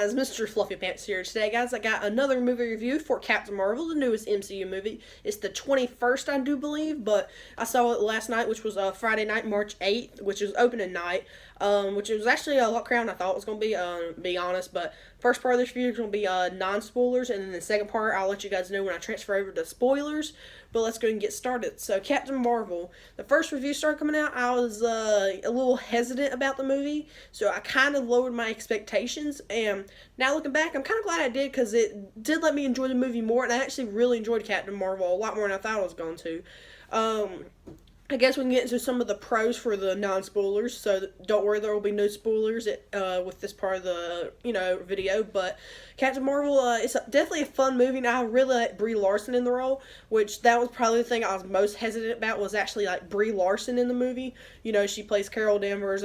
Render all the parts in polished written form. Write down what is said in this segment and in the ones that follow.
guys, Mr. Fluffy Pants here. Today, guys, I got another movie review for Captain Marvel, the newest MCU movie. It's the 21st, I do believe, but I saw it last night, which was Friday night, March 8th, which was opening night, which was actually a lot crowded than I thought it was going to be honest, but first part of this review is going to be non-spoilers, and then the second part, I'll let you guys know when I transfer over to spoilers, but let's go and get started. So, Captain Marvel, the first review started coming out, I was a little hesitant about the movie, so I kind of lowered my expectations, and now looking back, I'm kind of glad I did, because it did let me enjoy the movie more, and I actually really enjoyed Captain Marvel a lot more than I thought I was going to. I guess we can get into some of the pros for the non-spoilers, so don't worry, there will be no spoilers with this part of the, video, but Captain Marvel, it's definitely a fun movie, and I really like Brie Larson in the role, which that was probably the thing I was most hesitant about, was actually, like, Brie Larson in the movie. She plays Carol Danvers,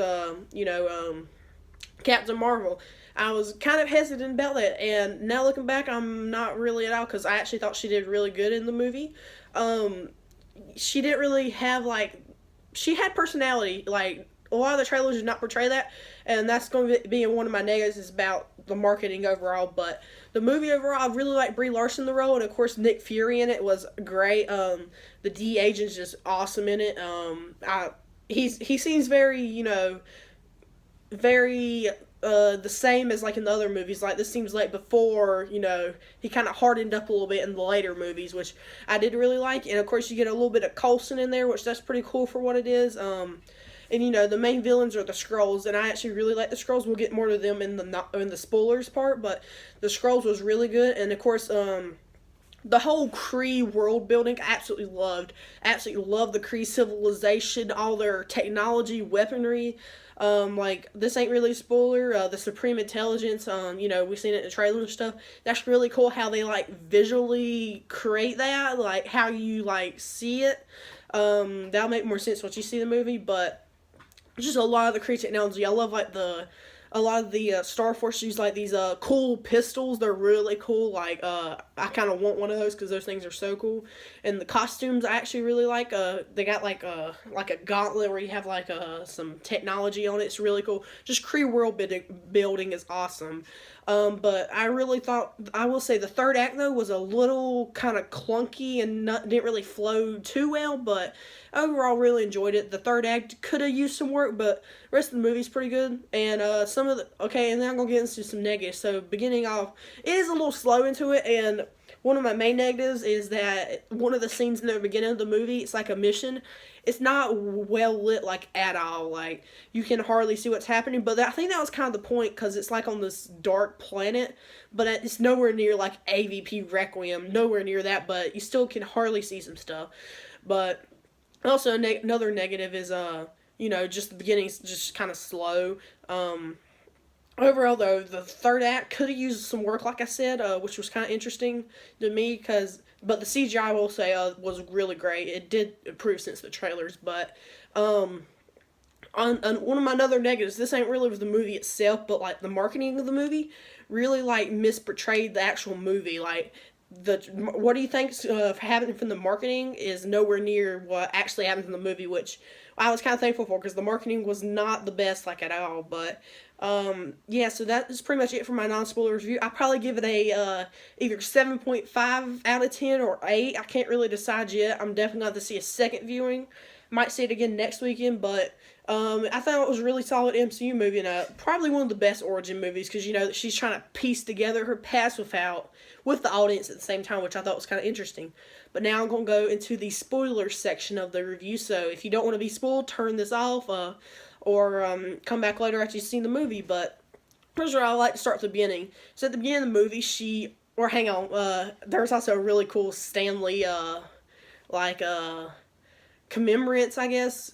Captain Marvel. I was kind of hesitant about that, and now looking back, I'm not really at all, because I actually thought she did really good in the movie. She didn't really have, she had personality, a lot of the trailers did not portray that, and that's going to be one of my negatives, is about the marketing overall, but the movie overall, I really like Brie Larson in the role, and of course Nick Fury in it was great. The D-Agent's just awesome in it. He seems very, very the same as in the other movies. This seems like before, he kind of hardened up a little bit in the later movies, which I did really like. And of course, you get a little bit of Coulson in there, which that's pretty cool for what it is. And the main villains are the Skrulls, and I actually really like the Skrulls. We'll get more to them in the spoilers part, but the Skrulls was really good. And of course, the whole Kree world building, I absolutely loved. Absolutely loved the Kree civilization, all their technology, weaponry. This ain't really a spoiler, the Supreme Intelligence, we've seen it in the trailers and stuff. That's really cool how they, visually create that, how you, see it. That'll make more sense once you see the movie, but just a lot of the Kree technology. I love, a lot of the Star Force use these cool pistols. They're really cool. I kind of want one of those because those things are so cool. And the costumes I actually really like. They got like a gauntlet where you have some technology on it. It's really cool. Just Kree world building is awesome. But I really thought, I will say the third act though was a little kind of clunky and didn't really flow too well, but overall really enjoyed it. The third act could have used some work, but the rest of the movie's pretty good. And and then I'm going to get into some negatives. So beginning off, it is a little slow into it, and one of my main negatives is that one of the scenes in the beginning of the movie, it's like a mission. It's not well lit, at all. You can hardly see what's happening, but I think that was kind of the point, because it's on this dark planet, but it's nowhere near AVP Requiem, nowhere near that, but you still can hardly see some stuff. But also another negative is just the beginning's just kind of slow. Overall, though, the third act could have used some work, like I said, which was kind of interesting to me, but the CGI, I will say, was really great. It did improve since the trailers, but, on one of my other negatives, this ain't really with the movie itself, but, the marketing of the movie really, misportrayed the actual movie. What do you think's happening from the marketing is nowhere near what actually happens in the movie, which I was kind of thankful for, because the marketing was not the best, at all, but, yeah, so that is pretty much it for my non-spoiler review. I'll probably give it a, either 7.5 out of 10 or 8, I can't really decide yet. I'm definitely going to see a second viewing, might see it again next weekend, but, I thought it was a really solid MCU movie, and probably one of the best origin movies, because, she's trying to piece together her past with the audience at the same time, which I thought was kind of interesting. But now I'm going to go into the spoiler section of the review, so if you don't want to be spoiled, turn this off, or come back later after you've seen the movie. But first of all, I like to start at the beginning. So at the beginning of the movie, there's also a really cool Stan Lee, commemorance, I guess,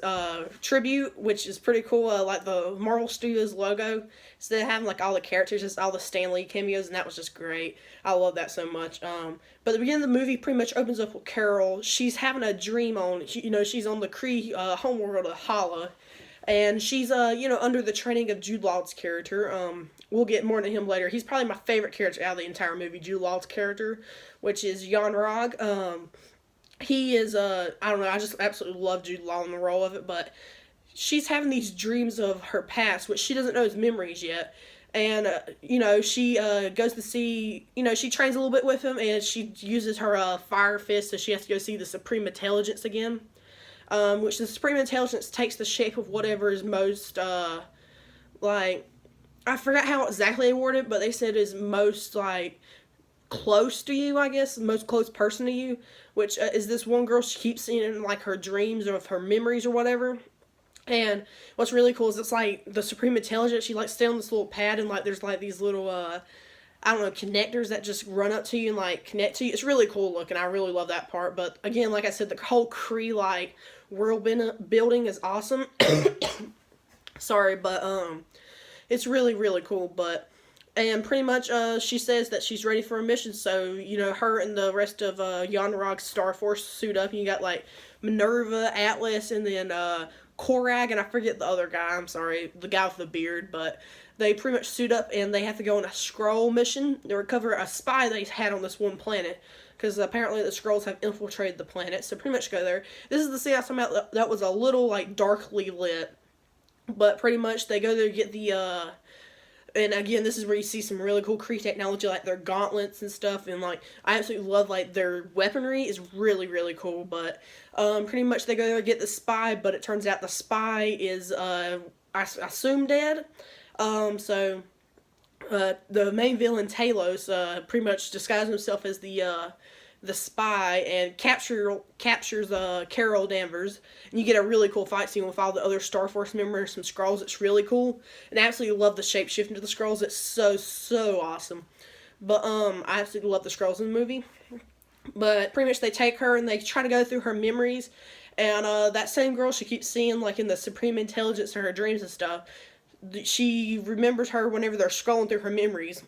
tribute, which is pretty cool, the Marvel Studios logo, instead of having, all the characters, just all the Stan Lee cameos, and that was just great. I love that so much. But the beginning of the movie pretty much opens up with Carol. She's having a dream she's on the Kree, homeworld of Hala, and she's, under the training of Jude Law's character. We'll get more into him later. He's probably my favorite character out of the entire movie, Jude Law's character, which is Yon-Rogg. He is, I don't know, I just absolutely love Jude Law in the role of it, but she's having these dreams of her past, which she doesn't know as memories yet, and she goes to see, she trains a little bit with him, and she uses her fire fist, so she has to go see the Supreme Intelligence again, which the Supreme Intelligence takes the shape of whatever is most like, I forgot how exactly they worded it, but they said is most like close to you, I guess, most close person to you, which is this one girl she keeps seeing in like her dreams or her memories or whatever. And what's really cool is it's like the Supreme Intelligence, she like stay on this little pad, and like there's like these little I don't know, connectors that just run up to you and like connect to you. It's really cool looking. I really love that part. But again, like I said, the whole Kree like world building is awesome. Sorry, but it's really really cool. But and pretty much she says that she's ready for a mission. So her and the rest of Yon-Rog's Star Force suit up, and you got like Minerva, Atlas, and then Korag, and I forget the other guy. I'm sorry, the guy with the beard, but they pretty much suit up and they have to go on a Skrull mission to recover a spy they had on this one planet, because apparently the Skrulls have infiltrated the planet. So pretty much go there. This is the scene I was talking about that was a little like darkly lit, but pretty much they go there to get the and again, this is where you see some really cool Kree technology, like their gauntlets and stuff, and like I absolutely love like their weaponry is really really cool. But pretty much they go there to get the spy, but it turns out the spy is I assume dead. So the main villain Talos pretty much disguises himself as the spy and captures Carol Danvers, and you get a really cool fight scene with all the other Star Force members, some Skrulls. It's really cool, and I absolutely love the shape into the Skrulls. It's so awesome. But I absolutely love the Skrulls in the movie. But pretty much they take her and they try to go through her memories, and that same girl she keeps seeing like in the Supreme Intelligence in her dreams and stuff, she remembers her whenever they're scrolling through her memories,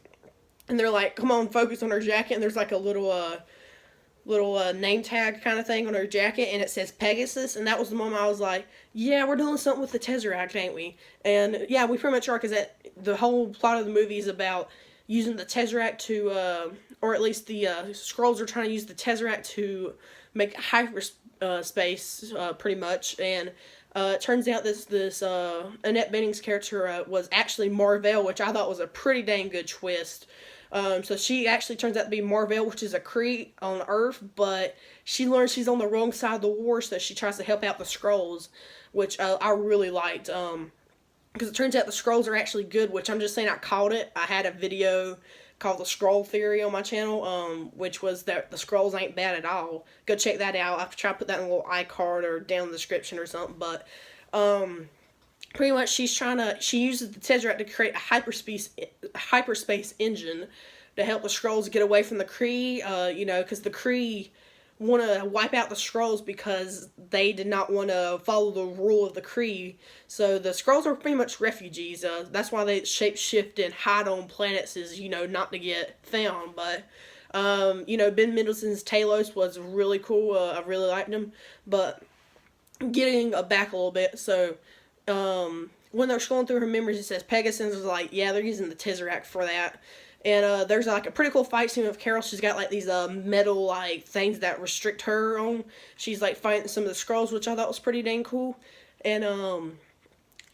and they're like, come on, focus on her jacket, and there's like a little name tag kind of thing on her jacket, and it says Pegasus, and that was the moment I was like, yeah, we're doing something with the Tesseract, ain't we? And yeah, we pretty much are, because the whole plot of the movie is about using the Tesseract to, or at least the Skrulls are trying to use the Tesseract to make hyperspace, pretty much, and it turns out this Annette Bening's character was actually Mar-Vell, which I thought was a pretty dang good twist. So she actually turns out to be Mar-Vell, which is a Kree on Earth, but she learns she's on the wrong side of the war, so she tries to help out the Skrulls, which I really liked. Because it turns out the Skrulls are actually good, which I'm just saying I called it. I had a video called The Skrull Theory on my channel, which was that the Skrulls ain't bad at all. Go check that out. I have to try to put that in a little iCard or down in the description or something, but pretty much she uses the Tesseract to create a hyperspace engine to help the Skrulls get away from the Kree, because the Kree want to wipe out the Skrulls because they did not want to follow the rule of the Kree. So the Skrulls are pretty much refugees. That's why they shapeshift and hide on planets, is, not to get found. But, Ben Mendelsohn's Talos was really cool. I really liked him. But getting back a little bit, so when they're scrolling through her memories, it says Pegasus. Is like, yeah, they're using the Tesseract for that. And there's like a pretty cool fight scene with Carol. She's got like these metal like things that restrict her on. She's like fighting some of the Skrulls, which I thought was pretty dang cool. And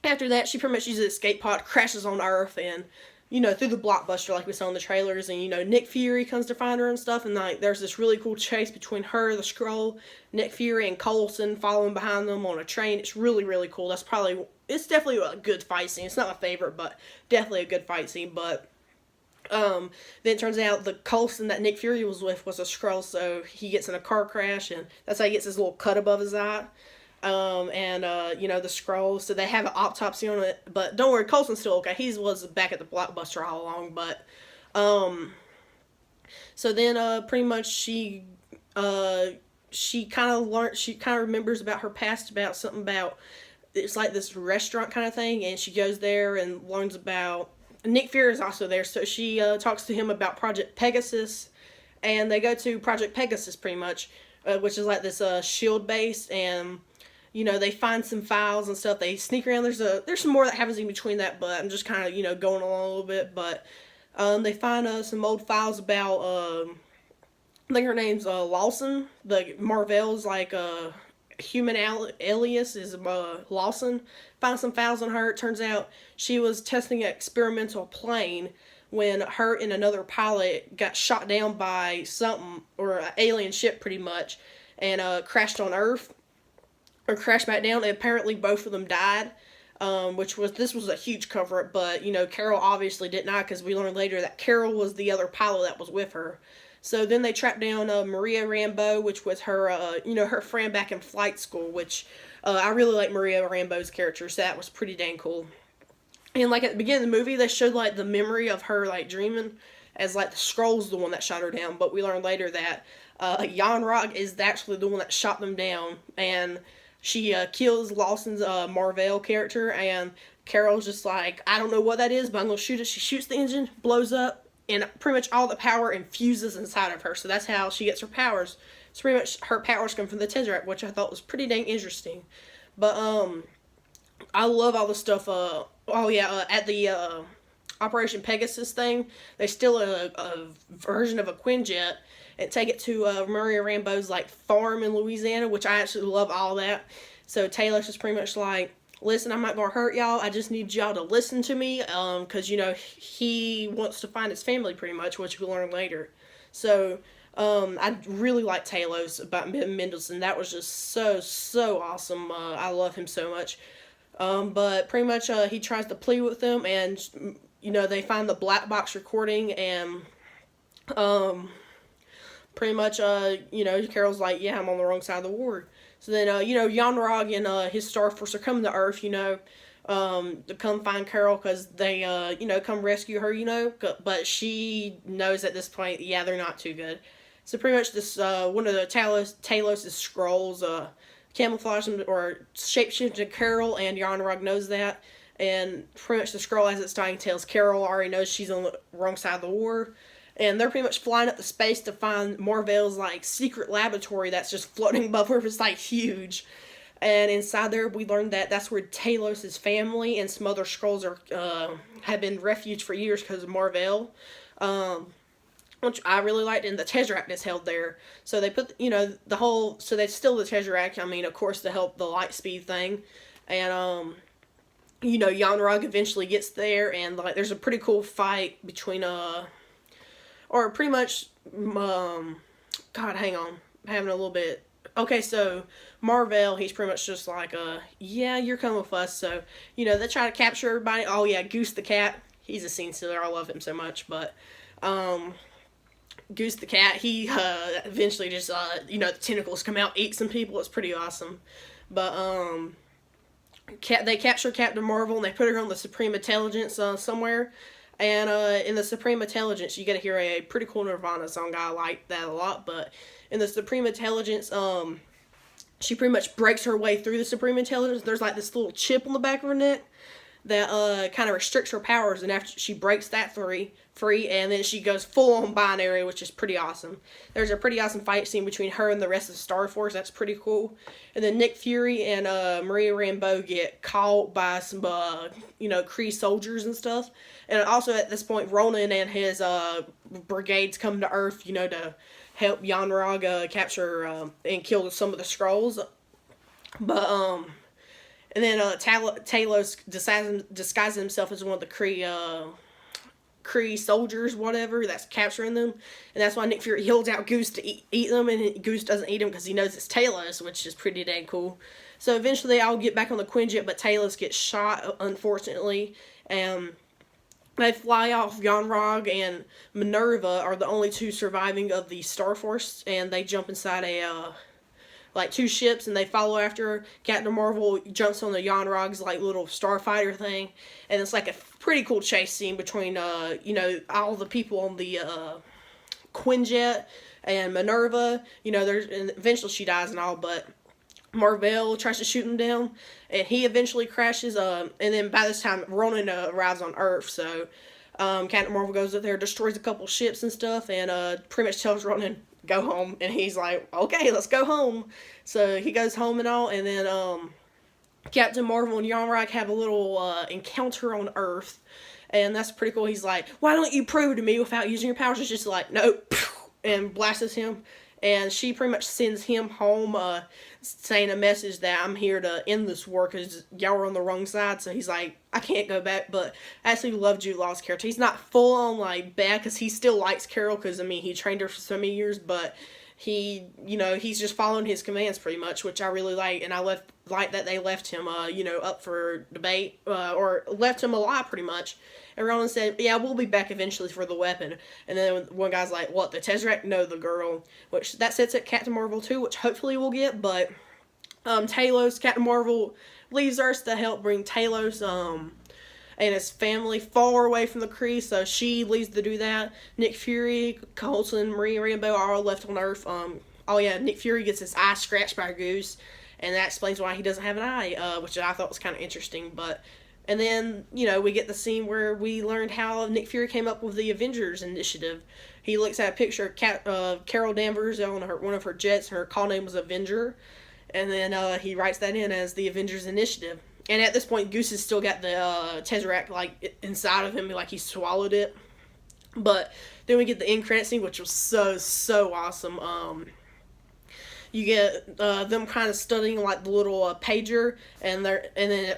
after that, she pretty much uses an escape pod, crashes on Earth, and through the blockbuster like we saw in the trailers, and Nick Fury comes to find her and stuff, and like there's this really cool chase between her, the Skrull, Nick Fury, and Coulson following behind them on a train. It's really really cool. It's definitely a good fight scene. It's not my favorite, but definitely a good fight scene. But then it turns out the Coulson that Nick Fury was with was a Skrull, so he gets in a car crash, and that's how he gets his little cut above his eye. The Skrulls, so they have an autopsy on it, but don't worry, Coulson's still okay. He was back at the blockbuster all along, but, so then, pretty much she kind of remembers about her past, about something about, it's like this restaurant kind of thing, and she goes there and learns about, Nick Fury is also there, so she talks to him about Project Pegasus, and they go to Project Pegasus pretty much, which is like this shield base, and they find some files and stuff. They sneak around. There's some more that happens in between that, but I'm just kind of going along a little bit. But they find some old files about I think her name's Lawson, the Mar-Vell's like human alias is Lawson, finds some files on her. It turns out she was testing an experimental plane when her and another pilot got shot down by something, or an alien ship pretty much, and crashed on Earth, or crashed back down, and apparently both of them died. This was a huge cover up, but Carol obviously did not, because we learned later that Carol was the other pilot that was with her. So then they tracked down Maria Rambeau, which was her her friend back in flight school, which I really like Maria Rambeau's character, so that was pretty dang cool. And like at the beginning of the movie, they showed like the memory of her like dreaming, as like the Skrulls the one that shot her down, but we learned later that Yon-Rogg is actually the one that shot them down, and she kills Lawson's Mar-Vell character, and Carol's just like, I don't know what that is, but I'm gonna shoot it. She shoots the engine, blows up, and pretty much all the power infuses inside of her. So that's how she gets her powers. So pretty much her powers come from the Tesseract, which I thought was pretty dang interesting. But I love all the stuff. At the Operation Pegasus thing, they steal a version of a Quinjet and take it to Maria Rambeau's like farm in Louisiana, which I actually love all that. So Talos is pretty much like, listen, I'm not gonna hurt y'all. I just need y'all to listen to me, because he wants to find his family pretty much, which we'll learn later. So I really like Talos about Ben Mendelsohn. That was just so awesome. I love him so much. But pretty much he tries to plead with them, and they find the black box recording, and pretty much Carol's like, yeah, I'm on the wrong side of the war. So then Yon-Rogg and his Star Force are coming to Earth, to come find Carol, because they come rescue her, but she knows at this point, yeah, they're not too good. So pretty much this one of the Talos' Skrulls camouflage or shapeshifted Carol, and Yon-Rogg knows that, and pretty much the Skrull, as it's dying, tells Carol already knows she's on the wrong side of the war, and they're pretty much flying up to space to find Mar-Vell's like secret laboratory that's just floating above her. It's like huge, and inside there we learned that that's where Talos' family and some other Skrulls are have been refuge for years because of Mar-Vell. Which I really liked, and the Tesseract is held there. So they put, so they steal the Tesseract, of course, to help the light speed thing. And, Yon-Rogg eventually gets there, and, like, there's a pretty cool fight between, or pretty much, God, hang on, I'm having a little bit. Okay, so Mar-Vell, he's pretty much just like, yeah, you're coming with us. So, they try to capture everybody. Oh, yeah, Goose the Cat, he's a scene stealer. I love him so much, but, Goose the Cat, he eventually just, the tentacles come out, eat some people. It's pretty awesome. But, they capture Captain Marvel, and they put her on the Supreme Intelligence somewhere. And in the Supreme Intelligence, you get to hear a pretty cool Nirvana song. I like that a lot. But in the Supreme Intelligence, she pretty much breaks her way through the Supreme Intelligence. There's like this little chip on the back of her neck that kind of restricts her powers, and after she breaks that free, and then she goes full on binary, which is pretty awesome. There's a pretty awesome fight scene between her and the rest of the Star Force. That's pretty cool. And then Nick Fury and Maria Rambeau get caught by some Kree soldiers and stuff. And also at this point, Ronan and his brigades come to Earth, to help Yon-Rogg capture and kill some of the Skrulls. But and then Talos disguises himself as one of the Kree soldiers, whatever, that's capturing them. And that's why Nick Fury holds out Goose to eat them, and Goose doesn't eat him because he knows it's Talos, which is pretty dang cool. So eventually I'll get back on the Quinjet, but Talos gets shot, unfortunately. And they fly off. Yon-Rogg and Minerva are the only two surviving of the Star Force, and they jump inside two ships, and they follow after her. Captain Marvel jumps on the Yon-Rogg's little starfighter thing, and it's like a pretty cool chase scene between all the people on the Quinjet and Minerva. And eventually she dies and all, but Mar-Vell tries to shoot him down, and he eventually crashes. And then by this time, Ronan arrives on Earth, so Captain Marvel goes up there, destroys a couple ships and stuff, and pretty much tells Ronan, go home. And he's like, okay, let's go home. So he goes home and all, and then Captain Marvel and Yon-Rogg have a little encounter on Earth, and that's pretty cool. He's like, why don't you prove to me without using your powers? It's just like, nope, and blasts him. and she pretty much sends him home, saying a message that I'm here to end this war because y'all were on the wrong side. So he's like, I can't go back. But I actually love Jude Law's character. He's not full on like bad because he still likes Carol because I mean he trained her for so many years, but he's just following his commands pretty much, which I really like, and I like that they left him up for debate, or left him alive pretty much. And Ronan said, yeah, we'll be back eventually for the weapon. And then one guy's like, what, the Tesseract? No, the girl. Which, that sets at Captain Marvel too, which hopefully we'll get. But, Captain Marvel leaves Earth to help bring Talos, and his family far away from the Kree, so she leaves to do that. Nick Fury, Coulson, Maria Rambeau are all left on Earth. Nick Fury gets his eye scratched by a goose, and that explains why he doesn't have an eye, which I thought was kind of interesting. And then, we get the scene where we learned how Nick Fury came up with the Avengers Initiative. He looks at a picture of Carol Danvers on one of her jets, and her call name was Avenger. And then he writes that in as the Avengers Initiative. And at this point, Goose has still got the Tesseract, like, inside of him, like he swallowed it. But then we get the end credit scene, which was so awesome. You get them kind of studying like the little pager, and then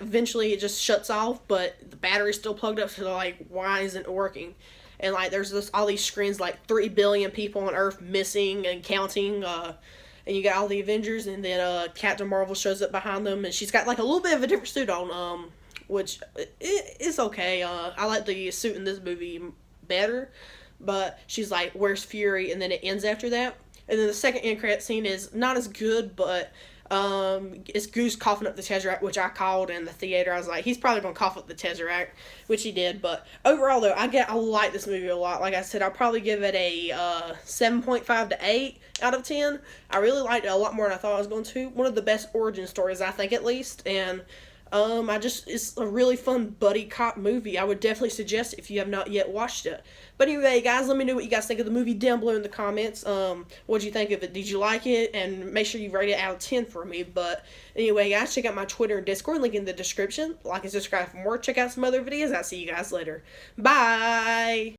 eventually it just shuts off, but the battery's still plugged up, so they're like, why isn't it working? And like there's all these screens, like 3 billion people on Earth missing and counting, and you got all the Avengers, and then Captain Marvel shows up behind them, and she's got like a little bit of a different suit on, which it's okay. I like the suit in this movie better, but she's like, where's Fury? And then it ends after that. And then the second end credit scene is not as good, but it's Goose coughing up the Tesseract, which I called in the theater. I was like, he's probably going to cough up the Tesseract, which he did. But overall, though, I like this movie a lot. Like I said, I'll probably give it a 7.5 to 8 out of 10. I really liked it a lot more than I thought I was going to. One of the best origin stories, I think, at least. And it's a really fun buddy cop movie. I would definitely suggest it if you have not yet watched it. But anyway, guys, let me know what you guys think of the movie down below in the comments. What'd you think of it? Did you like it? And make sure you rate it out of 10 for me. But anyway, guys, check out my Twitter and Discord, link in the description. Like and subscribe for more. Check out some other videos. I'll see you guys later. Bye!